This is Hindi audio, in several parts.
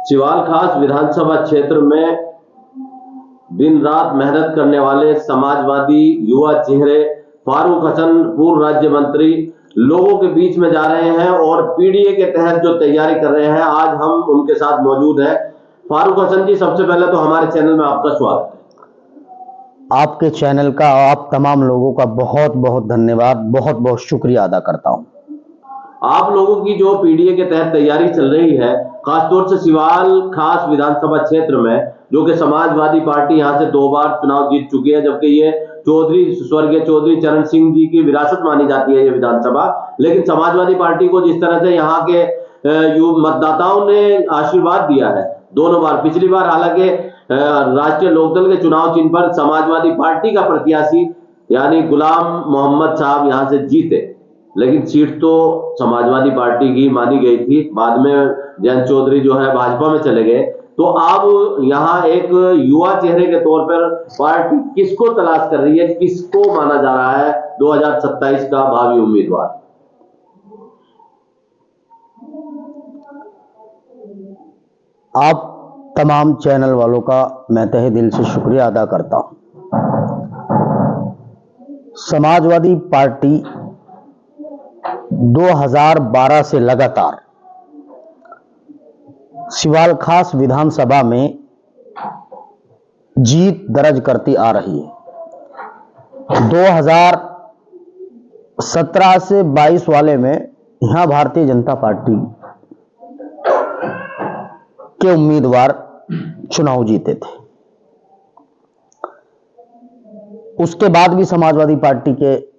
सिवाल खास विधानसभा क्षेत्र में दिन रात मेहनत करने वाले समाजवादी युवा चेहरे फारूक हसन पूर्व राज्य मंत्री लोगों के बीच में जा रहे हैं और पीडीए के तहत जो तैयारी कर रहे हैं, आज हम उनके साथ मौजूद हैं। फारूक हसन जी, सबसे पहले तो हमारे चैनल में आपका स्वागत है। आपके चैनल का, आप तमाम लोगों का बहुत बहुत धन्यवाद, बहुत बहुत शुक्रिया अदा करता हूं। आप लोगों की जो पीडीए के तहत तैयारी चल रही है, खासतौर से सिवाल खास विधानसभा क्षेत्र में, जो कि समाजवादी पार्टी यहां से 2 बार चुनाव जीत चुकी है, जबकि ये स्वर्गीय चौधरी चरण सिंह जी की विरासत मानी जाती है ये विधानसभा। लेकिन समाजवादी पार्टी को जिस तरह से यहाँ के मतदाताओं ने आशीर्वाद दिया है 2 बार, पिछली बार हालांकि राष्ट्रीय लोकदल के चुनाव चिन्ह पर समाजवादी पार्टी का प्रत्याशी यानी गुलाम मोहम्मद साहब यहां से जीते, लेकिन सीट तो समाजवादी पार्टी की मानी गई थी। बाद में जयंत चौधरी जो है भाजपा में चले गए। तो अब यहाँ एक युवा चेहरे के तौर पर पार्टी किसको तलाश कर रही है, किसको माना जा रहा है 2027 का भावी उम्मीदवार? आप तमाम चैनल वालों का मैं तहे दिल से शुक्रिया अदा करता हूं। समाजवादी पार्टी 2012 से लगातार सिवाल खास विधानसभा में जीत दर्ज करती आ रही है। 2017 से 22 वाले में यहां भारतीय जनता पार्टी के उम्मीदवार चुनाव जीते थे। उसके बाद भी समाजवादी पार्टी के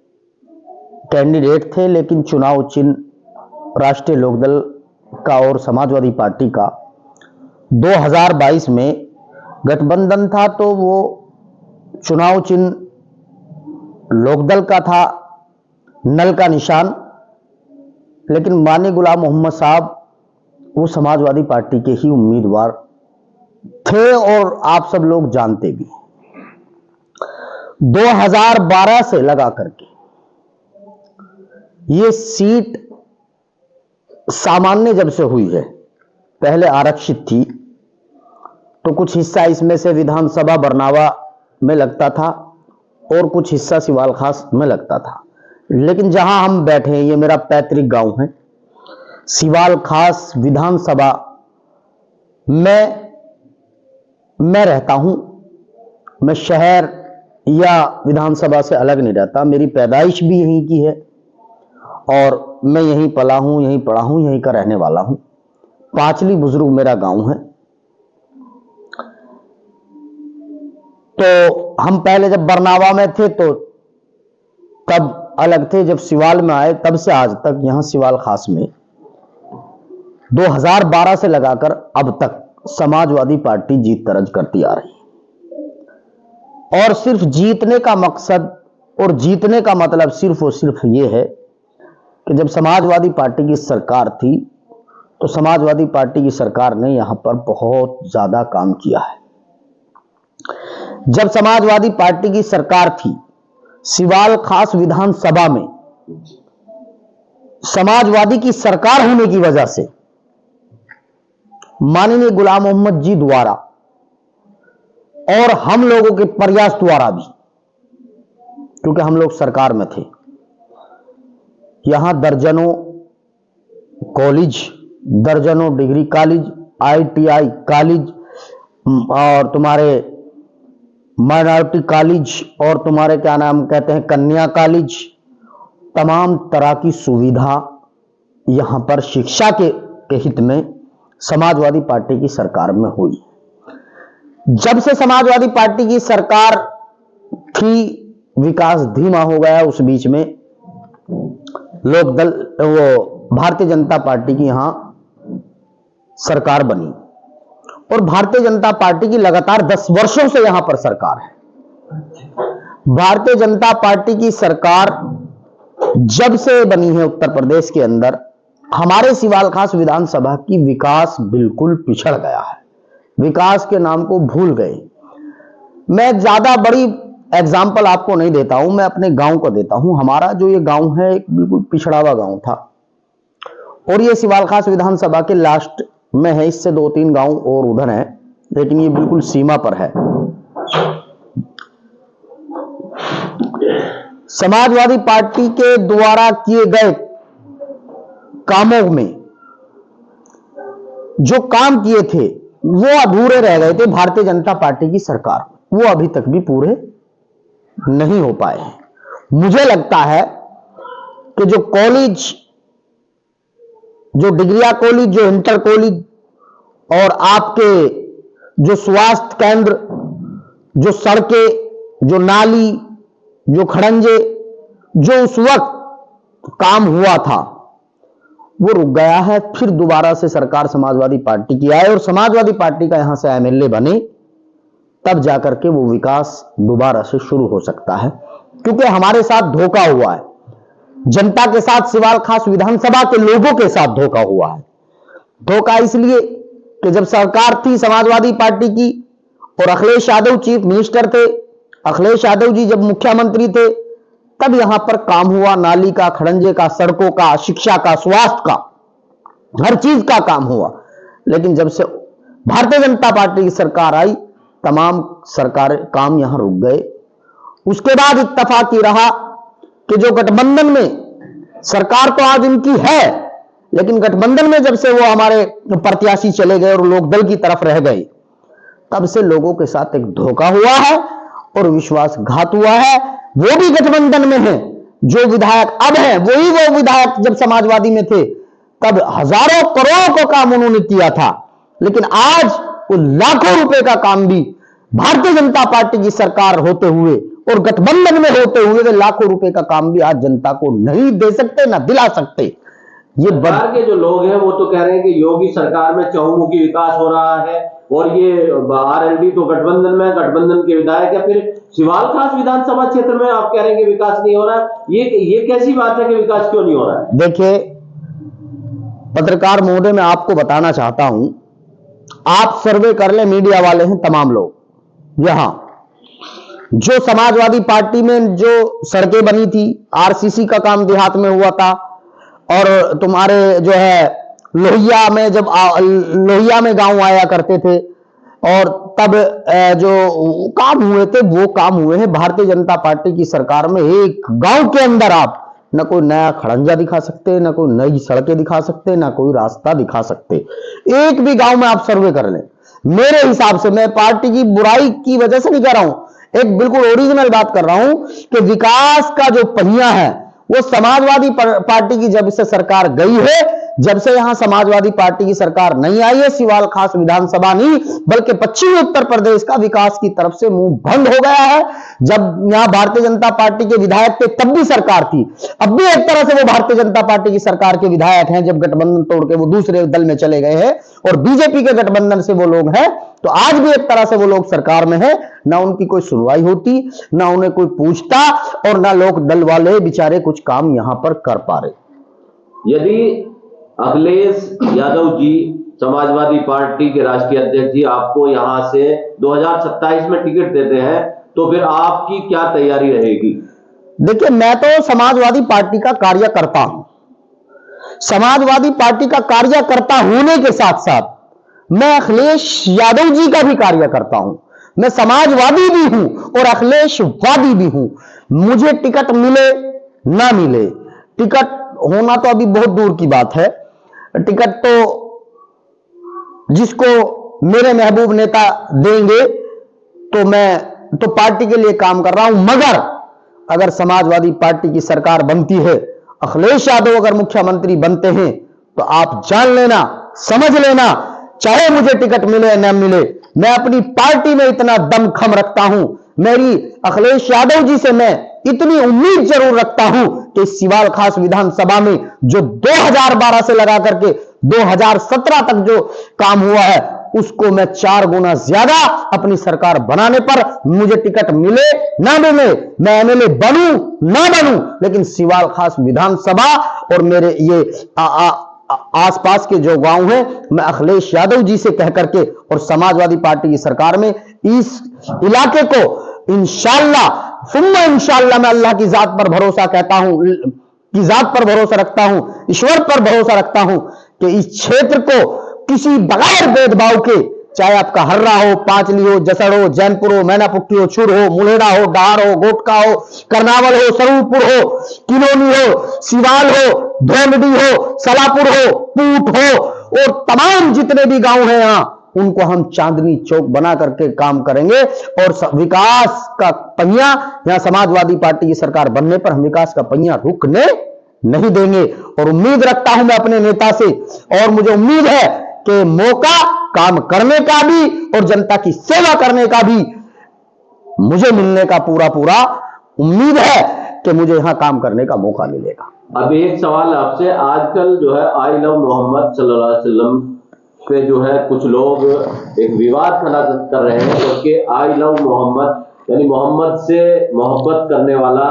कैंडिडेट थे, लेकिन चुनाव चिन्ह राष्ट्रीय लोकदल का और समाजवादी पार्टी का 2022 में गठबंधन था, तो वो चुनाव चिन्ह लोकदल का था, नल का निशान। लेकिन माननीय गुलाम मोहम्मद साहब वो समाजवादी पार्टी के ही उम्मीदवार थे और आप सब लोग जानते भी। 2012 से लगा करके ये सीट सामान्य जब से हुई है, पहले आरक्षित थी, तो कुछ हिस्सा इसमें से विधानसभा बरनावा में लगता था और कुछ हिस्सा सिवाल खास में लगता था। लेकिन जहां हम बैठे हैं, ये मेरा पैतृक गांव है, सिवाल खास विधानसभा में मैं रहता हूं। मैं शहर या विधानसभा से अलग नहीं रहता, मेरी पैदाइश भी यहीं की है और मैं यहीं पला हूं, यहीं पढ़ा हूं, यहीं का रहने वाला हूं। पांचली बुजुर्ग मेरा गांव है। तो हम पहले जब बरनावा में थे तो तब अलग थे, जब सिवाल में आए तब से आज तक यहां सिवाल खास में 2012 से लगाकर अब तक समाजवादी पार्टी जीत दर्ज करती आ रही है। और सिर्फ जीतने का मकसद और जीतने का मतलब सिर्फ और सिर्फ ये है कि जब समाजवादी पार्टी की सरकार थी तो समाजवादी पार्टी की सरकार ने यहां पर बहुत ज्यादा काम किया है। जब समाजवादी पार्टी की सरकार थी, सिवाल खास विधानसभा में समाजवादी की सरकार होने की वजह से माननीय गुलाम मोहम्मद जी द्वारा और हम लोगों के प्रयास द्वारा भी, क्योंकि हम लोग सरकार में थे, यहां दर्जनों कॉलेज, दर्जनों डिग्री कॉलेज, आईटीआई कॉलेज और तुम्हारे माइनॉरिटी कॉलेज और तुम्हारे क्या नाम कहते हैं कन्या कॉलेज, तमाम तरह की सुविधा यहां पर शिक्षा के हित में समाजवादी पार्टी की सरकार में हुई। जब से समाजवादी पार्टी की सरकार थी, विकास धीमा हो गया। उस बीच में लोकदल, वो भारतीय जनता पार्टी की यहां सरकार बनी और भारतीय जनता पार्टी की लगातार 10 वर्षों से यहां पर सरकार है। भारतीय जनता पार्टी की सरकार जब से बनी है उत्तर प्रदेश के अंदर, हमारे सिवाल खास विधानसभा की विकास बिल्कुल पिछड़ गया है। विकास के नाम को भूल गए। मैं ज्यादा बड़ी एग्जाम्पल आपको नहीं देता हूं, मैं अपने गांव को देता हूं। हमारा जो ये गांव है एक बिल्कुल पिछड़ा हुआ गांव था और ये सिवाल खास विधानसभा के लास्ट में है, इससे 2-3 गांव और उधर है, लेकिन ये बिल्कुल सीमा पर है। समाजवादी पार्टी के द्वारा किए गए कामों में जो काम किए थे वो अधूरे रह गए थे। भारतीय जनता पार्टी की सरकार वो अभी तक भी पूरे नहीं हो पाए हैं। मुझे लगता है कि जो कॉलेज, जो डिग्रिया कॉलेज, जो इंटर कॉलेज और आपके जो स्वास्थ्य केंद्र, जो सड़कें, जो नाली, जो खड़ंजे, जो उस वक्त काम हुआ था वो रुक गया है। फिर दोबारा से सरकार समाजवादी पार्टी की आए और समाजवादी पार्टी का यहां से एमएलए बने, तब जाकर के वो विकास दोबारा से शुरू हो सकता है। क्योंकि हमारे साथ धोखा हुआ है, जनता के साथ, सिवाल खास विधानसभा के लोगों के साथ धोखा हुआ है। धोखा इसलिए कि जब सरकार थी समाजवादी पार्टी की और अखिलेश यादव चीफ मिनिस्टर थे, अखिलेश यादव जी जब मुख्यमंत्री थे, तब यहां पर काम हुआ, नाली का, खड़ंजे का, सड़कों का, शिक्षा का, स्वास्थ्य का, हर चीज का काम हुआ। लेकिन जब से भारतीय जनता पार्टी की सरकार आई, तमाम सरकार काम यहां रुक गए। उसके बाद इत्तेफाक ही रहा कि जो गठबंधन में सरकार तो आज इनकी है, लेकिन गठबंधन में जब से वो हमारे प्रत्याशी चले गए और लोक दल की तरफ रह गए, तब से लोगों के साथ एक धोखा हुआ है और विश्वासघात हुआ है। वो भी गठबंधन में है, जो विधायक अब हैं वही वो विधायक जब समाजवादी में थे तब हजारों करोड़ों का काम उन्होंने किया था, लेकिन आज वो लाखों रुपए का काम भी भारतीय जनता पार्टी की सरकार होते हुए और गठबंधन में होते हुए वे लाखों रुपए का काम भी आज जनता को नहीं दे सकते, ना दिला सकते। ये सरकार के जो लोग हैं वो तो कह रहे हैं कि योगी सरकार में चहुमुखी विकास हो रहा है और ये आरएलडी तो गठबंधन में, गठबंधन के विधायक है, फिर सिवाल खास विधानसभा क्षेत्र में आप कह रहे हैं कि विकास नहीं हो रहा। ये कैसी बात है कि विकास क्यों नहीं हो रहा है? देखिए पत्रकार महोदय, मैं आपको बताना चाहता हूं, आप सर्वे कर ले, मीडिया वाले हैं तमाम लोग, यहां जो समाजवादी पार्टी में जो सड़कें बनी थी, आरसीसी का काम देहात में हुआ था, और तुम्हारे जो है लोहिया में, जब लोहिया में गांव आया करते थे और तब जो काम हुए थे वो काम हुए हैं भारतीय जनता पार्टी की सरकार में। एक गांव के अंदर आप न कोई नया खड़ंजा दिखा सकते, न कोई नई सड़कें दिखा सकते, न कोई रास्ता दिखा सकते। एक भी गांव में आप सर्वे कर लें, मेरे हिसाब से, मैं पार्टी की बुराई की वजह से नहीं कह रहा हूं, एक बिल्कुल ओरिजिनल बात कर रहा हूं कि विकास का जो पहिया है वो समाजवादी पार्टी की जब से सरकार गई है, जब से यहां समाजवादी पार्टी की सरकार नहीं आई है, सिवाल खास विधानसभा नहीं बल्कि पश्चिमी उत्तर प्रदेश का विकास की तरफ से मुंह बंद हो गया है। जब यहां भारतीय जनता पार्टी के विधायक थे तब भी सरकार थी, अब भी एक तरह से वो भारतीय जनता पार्टी की सरकार के विधायक हैं। जब गठबंधन तोड़ के वो दूसरे दल में चले गए हैं और बीजेपी के गठबंधन से वो लोग हैं, तो आज भी एक तरह से वो लोग सरकार में है। ना उनकी कोई सुनवाई होती, ना उन्हें कोई पूछता, और ना लोक दल वाले बेचारे कुछ काम यहां पर कर पा रहे। यदि अखिलेश यादव जी समाजवादी पार्टी के राष्ट्रीय अध्यक्ष जी आपको यहां से 2027 में टिकट देते हैं तो फिर आपकी क्या तैयारी रहेगी? देखिए, मैं तो समाजवादी पार्टी का कार्यकर्ता हूं। समाजवादी पार्टी का कार्यकर्ता होने के साथ साथ मैं अखिलेश यादव जी का भी कार्यकर्ता हूं। मैं समाजवादी भी हूं और अखिलेशवादी भी हूं। मुझे टिकट मिले ना मिले, टिकट होना तो अभी बहुत दूर की बात है, टिकट तो जिसको मेरे महबूब नेता देंगे तो मैं तो पार्टी के लिए काम कर रहा हूं। मगर अगर समाजवादी पार्टी की सरकार बनती है, अखिलेश यादव अगर मुख्यमंत्री बनते हैं, तो आप जान लेना, समझ लेना, चाहे मुझे टिकट मिले या न मिले, मैं अपनी पार्टी में इतना दमखम रखता हूं, मेरी अखिलेश यादव जी से मैं इतनी उम्मीद जरूर रखता हूं कि सिवाल खास विधानसभा में जो 2012 से लगा करके 2017 तक जो काम हुआ है उसको मैं 4 गुना ज्यादा अपनी सरकार बनाने पर, मुझे टिकट मिले ना मिले, मैं एमएलए बनूं ना बनूं, लेकिन सिवाल खास विधानसभा और मेरे ये आसपास के जो गांव हैं, मैं अखिलेश यादव जी से कह करके और समाजवादी पार्टी की सरकार में इस इलाके को इंशाअल्लाह सुम्मा इंशाअल्लाह, मैं अल्लाह की जात पर भरोसा कहता हूं, की जात पर भरोसा रखता हूं, ईश्वर पर भरोसा रखता हूं कि इस क्षेत्र को किसी बगैर भेदभाव के, चाहे आपका हर्रा हो, पांचली हो, जसड़ हो, जैनपुर हो, मैनापुट्टी हो, छुर हो, मुलेड़ा हो, डार हो, गोटका हो, करनावल हो, सरूपुर हो, किलोनी हो, सिवाल हो, धोमडी हो, सलापुर हो, पूट हो, और तमाम जितने भी गांव हैं यहां, उनको हम चांदनी चौक बना करके काम करेंगे। और विकास का पहिया यहां समाजवादी पार्टी की सरकार बनने पर हम विकास का पहिया रुकने नहीं देंगे। और उम्मीद रखता हूं मैं अपने नेता से, और मुझे उम्मीद है कि मौका काम करने का भी और जनता की सेवा करने का भी मुझे मिलने का पूरा उम्मीद है कि मुझे यहां काम करने का मौका मिलेगा। अब एक सवाल आपसे, आजकल जो है आई लव मोहम्मद सल्लल्लाहु अलैहि वसल्लम पे जो है कुछ लोग एक विवाद खड़ा कर रहे हैं, क्योंकि आई लव मोहम्मद यानी मोहम्मद से मोहब्बत करने वाला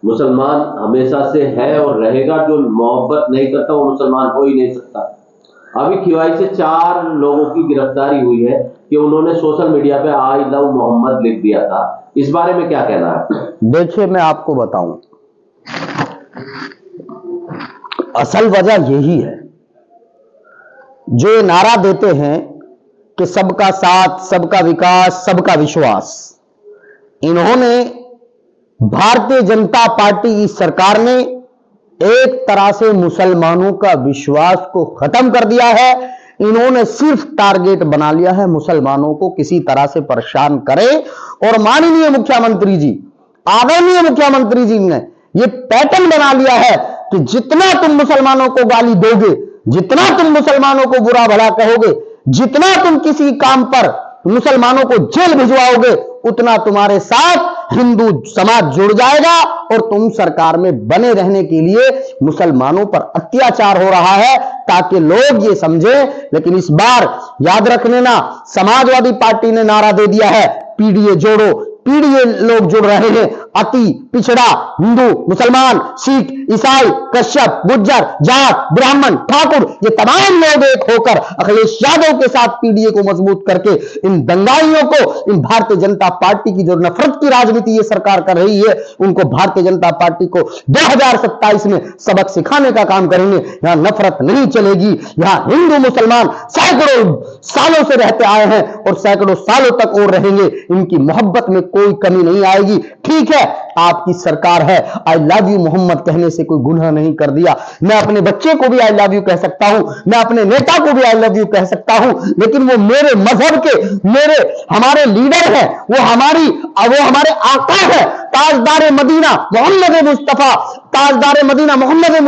मुसलमान हमेशा से है और रहेगा, जो मोहब्बत नहीं करता वो मुसलमान हो ही नहीं सकता। अभी खिवाई से 4 लोगों की गिरफ्तारी हुई है कि उन्होंने सोशल मीडिया पे आई लव मोहम्मद लिख दिया था, इस बारे में क्या कहना है? देखिए, मैं आपको बताऊं, असल वजह यही है, जो ये नारा देते हैं कि सबका साथ, सबका विकास, सबका विश्वास, इन्होंने भारतीय जनता पार्टी की सरकार ने एक तरह से मुसलमानों का विश्वास को खत्म कर दिया है। इन्होंने सिर्फ टारगेट बना लिया है मुसलमानों को किसी तरह से परेशान करे। और माननीय मुख्यमंत्री जी, आदरणीय मुख्यमंत्री जी ने यह पैटर्न बना लिया है कि जितना तुम मुसलमानों को गाली दोगे, जितना तुम मुसलमानों को बुरा भला कहोगे, जितना तुम किसी काम पर मुसलमानों को जेल भिजवाओगे, उतना तुम्हारे साथ हिंदू समाज जुड़ जाएगा और तुम सरकार में बने रहने के लिए मुसलमानों पर अत्याचार हो रहा है, ताकि लोग ये समझें। लेकिन इस बार याद रखने ना, समाजवादी पार्टी ने नारा दे दिया है पीडीए जोड़ो। पीडीए लोग जुड़ रहे हैं, अति पिछड़ा, हिंदू, मुसलमान, सिख, ईसाई, कश्यप, गुज्जर, जाट, ब्राह्मण, ठाकुर, ये तमाम लोग एक होकर अखिलेश यादव के साथ पीडीए को मजबूत करके इन दंगाइयों को, इन भारतीय जनता पार्टी की जो नफरत की राजनीति ये सरकार कर रही है, उनको भारतीय जनता पार्टी को 2027 में सबक सिखाने का काम करेंगे। यहां नफरत नहीं चलेगी, यहां हिंदू मुसलमान सैकड़ों सालों से रहते आए हैं और सैकड़ों सालों तक और रहेंगे। इनकी मोहब्बत में कोई कमी नहीं आएगी। ठीक है, आपकी सरकार है, आई लव यू मोहम्मद कहने से कोई गुनाह नहीं कर दिया। मैं अपने बच्चे को भी आई लव यू कह सकता हूं, मैं अपने नेता को भी आई लव यू कह सकता हूं, लेकिन वो मेरे मजहब के, हमारे लीडर हैं, वो हमारे आका है, ताजदार मदीना मोहम्मद मुस्तफा, ताजदार मदीना मोहम्मद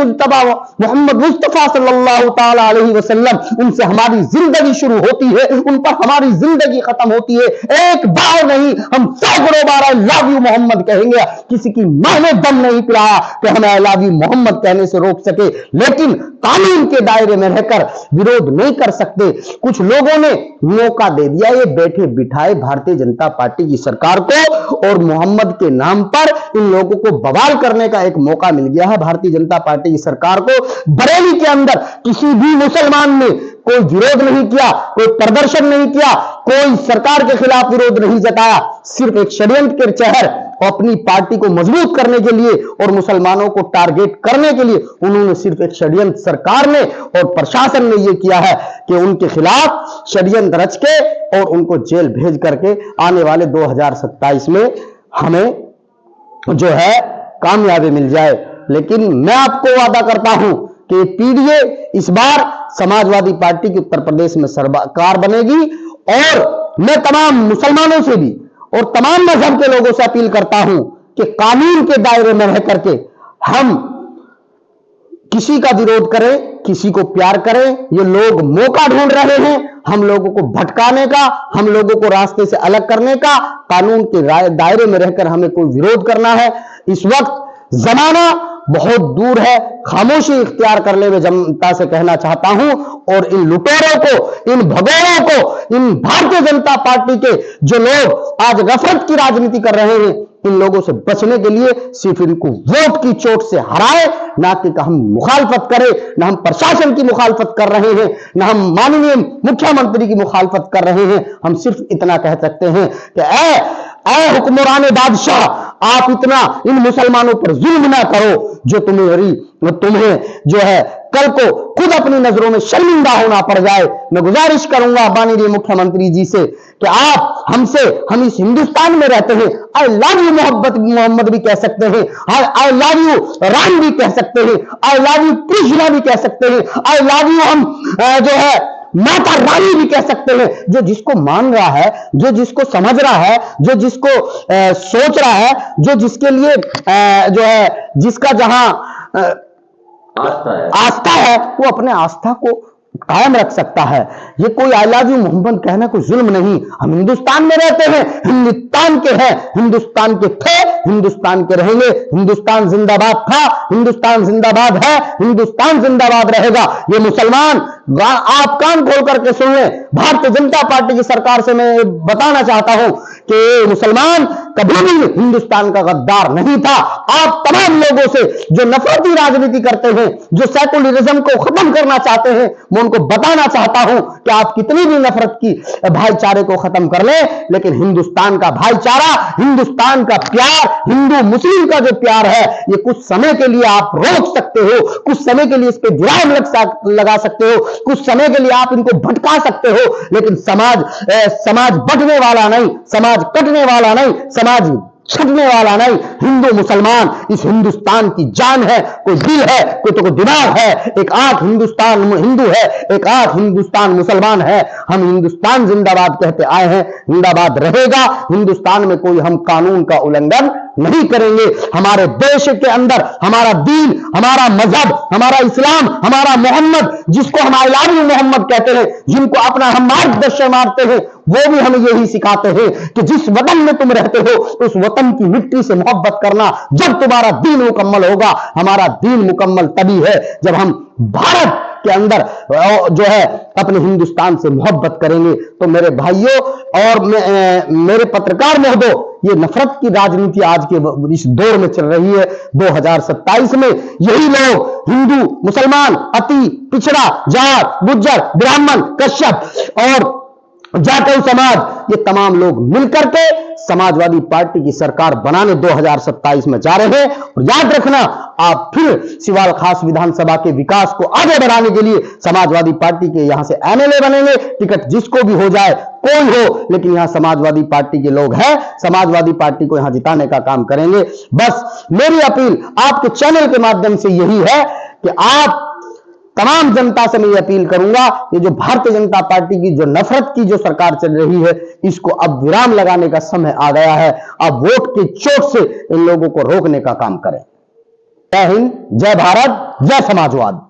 मुस्तफा सल्लल्लाहु ताला अलैहि वसल्लम। उनसे हमारी जिंदगी शुरू होती है, उन पर हमारी जिंदगी खत्म होती है। एक बार नहीं, हम सैकड़ों बार आई लव यू मोहम्मद कहेंगे। किसी की मां ने दम नहीं पिलाया कि हमें आई लव यू मोहम्मद कहने से रोक सके, लेकिन कानून के दायरे में रहकर विरोध नहीं कर सकते। कुछ लोगों ने मौका दे दिया ये बैठे बिठाए भारतीय जनता पार्टी की सरकार को, और मोहम्मद के नाम पर इन लोगों को बवाल करने का एक मौका मिल गया है भारतीय जनता पार्टी की सरकार को। बरेली के अंदर किसी भी मुसलमान ने कोई विरोध नहीं किया, कोई प्रदर्शन नहीं किया, कोई सरकार के खिलाफ विरोध नहीं जताया। सिर्फ एक षड्यंत्र के चेहर अपनी पार्टी को मजबूत करने के लिए और मुसलमानों को टारगेट करने के लिए उन्होंने सिर्फ एक षड्यंत्र सरकार ने और प्रशासन ने यह किया है कि उनके खिलाफ षड्यंत्र रच के और उनको जेल भेज करके आने वाले 2027 में हमें जो है कामयाबी मिल जाए। लेकिन मैं आपको वादा करता हूं कि पीडीए इस बार समाजवादी पार्टी की उत्तर प्रदेश में सरकार बनेगी, और मैं तमाम मुसलमानों से भी और तमाम मजहब के लोगों से अपील करता हूं कि कानून के दायरे में रह करके हम किसी का विरोध करें, किसी को प्यार करें। ये लोग मौका ढूंढ रहे हैं हम लोगों को भटकाने का, हम लोगों को रास्ते से अलग करने का। कानून के दायरे में रहकर हमें कोई विरोध करना है। इस वक्त जमाना बहुत दूर है, खामोशी इख्तियार कर ले, मैं जनता से कहना चाहता हूं। और इन लुटेरों को, इन भगोड़ों को, इन भारतीय जनता पार्टी के जो लोग आज गफलत की राजनीति कर रहे हैं, इन लोगों से बचने के लिए सिर्फ इनको वोट की चोट से हराए, ना कि हम मुखालफत करें, ना हम प्रशासन की मुखालफत कर रहे हैं, ना हम माननीय मुख्यमंत्री की मुखालफत कर रहे हैं। हम सिर्फ इतना कह सकते हैं कि ऐ हुक्मरान बादशाह, आप इतना इन मुसलमानों पर जुल्म ना करो जो तुम्हें जो है कल को खुद अपनी नजरों में शर्मिंदा होना पड़ जाए। मैं गुजारिश करूंगा माननीय मुख्यमंत्री जी से कि आप हमसे, हम इस हिंदुस्तान में रहते हैं, आई लव यू मोहम्मद भी कह सकते हैं, आई लव यू राम भी कह सकते हैं, आई लव यू कृष्णा भी कह सकते हैं, आई लव यू हम जो है माता रानी भी कह सकते हैं। जो जिसको मान रहा है, जो जिसको समझ रहा है, जो जिसको सोच रहा है, जो जिसके लिए जो है जिसका जहां आस्था है वो अपने आस्था को कायम रख सकता है। ये कोई आई लव यू मोहम्मद कहना कोई जुल्म नहीं। हम हिंदुस्तान में रहते हैं, हिंदुस्तान के हैं, हिंदुस्तान के थे, हिंदुस्तान के रहेंगे। हिंदुस्तान जिंदाबाद था, हिंदुस्तान जिंदाबाद है, हिंदुस्तान जिंदाबाद रहेगा। ये मुसलमान आप कान खोल करके सुन लें। भारतीय जनता पार्टी की सरकार से मैं बताना चाहता हूं कि मुसलमान कभी भी हिंदुस्तान का गद्दार नहीं था। आप तमाम लोगों से जो नफरती राजनीति करते हैं, जो सेकुलरिज्म को खत्म करना चाहते हैं, मैं उनको बताना चाहता हूं कि आप कितनी भी नफरत की भाईचारे को खत्म कर लें, लेकिन हिंदुस्तान का भाईचारा, हिंदुस्तान का प्यार, हिंदू मुस्लिम का जो प्यार है, ये कुछ समय के लिए आप रोक सकते हो, कुछ समय के लिए इस पर विराम लगा सकते हो, कुछ समय के लिए आप इनको भटका सकते हो, लेकिन समाज बढ़ने वाला नहीं, समाज कटने वाला नहीं, समाज छटने वाला नहीं। हिंदू मुसलमान इस हिंदुस्तान की जान है। कोई दिल है, कोई दिमाग है। एक आंख हिंदुस्तान हिंदू है, एक आंख हिंदुस्तान मुसलमान है। हम हिंदुस्तान जिंदाबाद कहते आए हैं, जिंदाबाद रहेगा। हिंदुस्तान में कोई हम कानून का उल्लंघन नहीं करेंगे। हमारे देश के अंदर हमारा दीन, हमारा मजहब, हमारा इस्लाम, हमारा मोहम्मद, जिसको हम आई लव यू मोहम्मद कहते हैं, जिनको अपना हम मार्गदर्शन मानते हैं, वो भी हमें यही सिखाते हैं कि जिस वतन में तुम रहते हो उस वतन की मिट्टी से मोहब्बत करना। जब तुम्हारा दीन मुकम्मल होगा। हमारा दीन मुकम्मल तभी है जब हम भारत के अंदर जो है अपने हिंदुस्तान से मोहब्बत करेंगे। तो मेरे भाइयों और मेरे पत्रकार महोदय, ये नफरत की राजनीति आज के इस दौर में चल रही है। 2027 में यही लोग हिंदू मुसलमान, अति पिछड़ा, जाट, गुज्जर, ब्राह्मण, कश्यप और जाटव समाज, ये तमाम लोग मिलकर के समाजवादी पार्टी की सरकार बनाने 2027 में जा रहे हैं। और याद रखना, आप फिर सिवाल खास विधानसभा के विकास को आगे बढ़ाने के लिए समाजवादी पार्टी के यहां से एमएलए बनेंगे। टिकट जिसको भी हो जाए, कोई हो, लेकिन यहां समाजवादी पार्टी के लोग हैं, समाजवादी पार्टी को यहां जिताने का काम करेंगे। बस मेरी अपील आपके चैनल के माध्यम से यही है कि आप तमाम जनता से मैं ये अपील करूंगा, ये जो भारतीय जनता पार्टी की जो नफरत की जो सरकार चल रही है, इसको अब विराम लगाने का समय आ गया है। अब वोट की चोट से इन लोगों को रोकने का काम करें। जय हिंद, जय भारत, जय समाजवाद।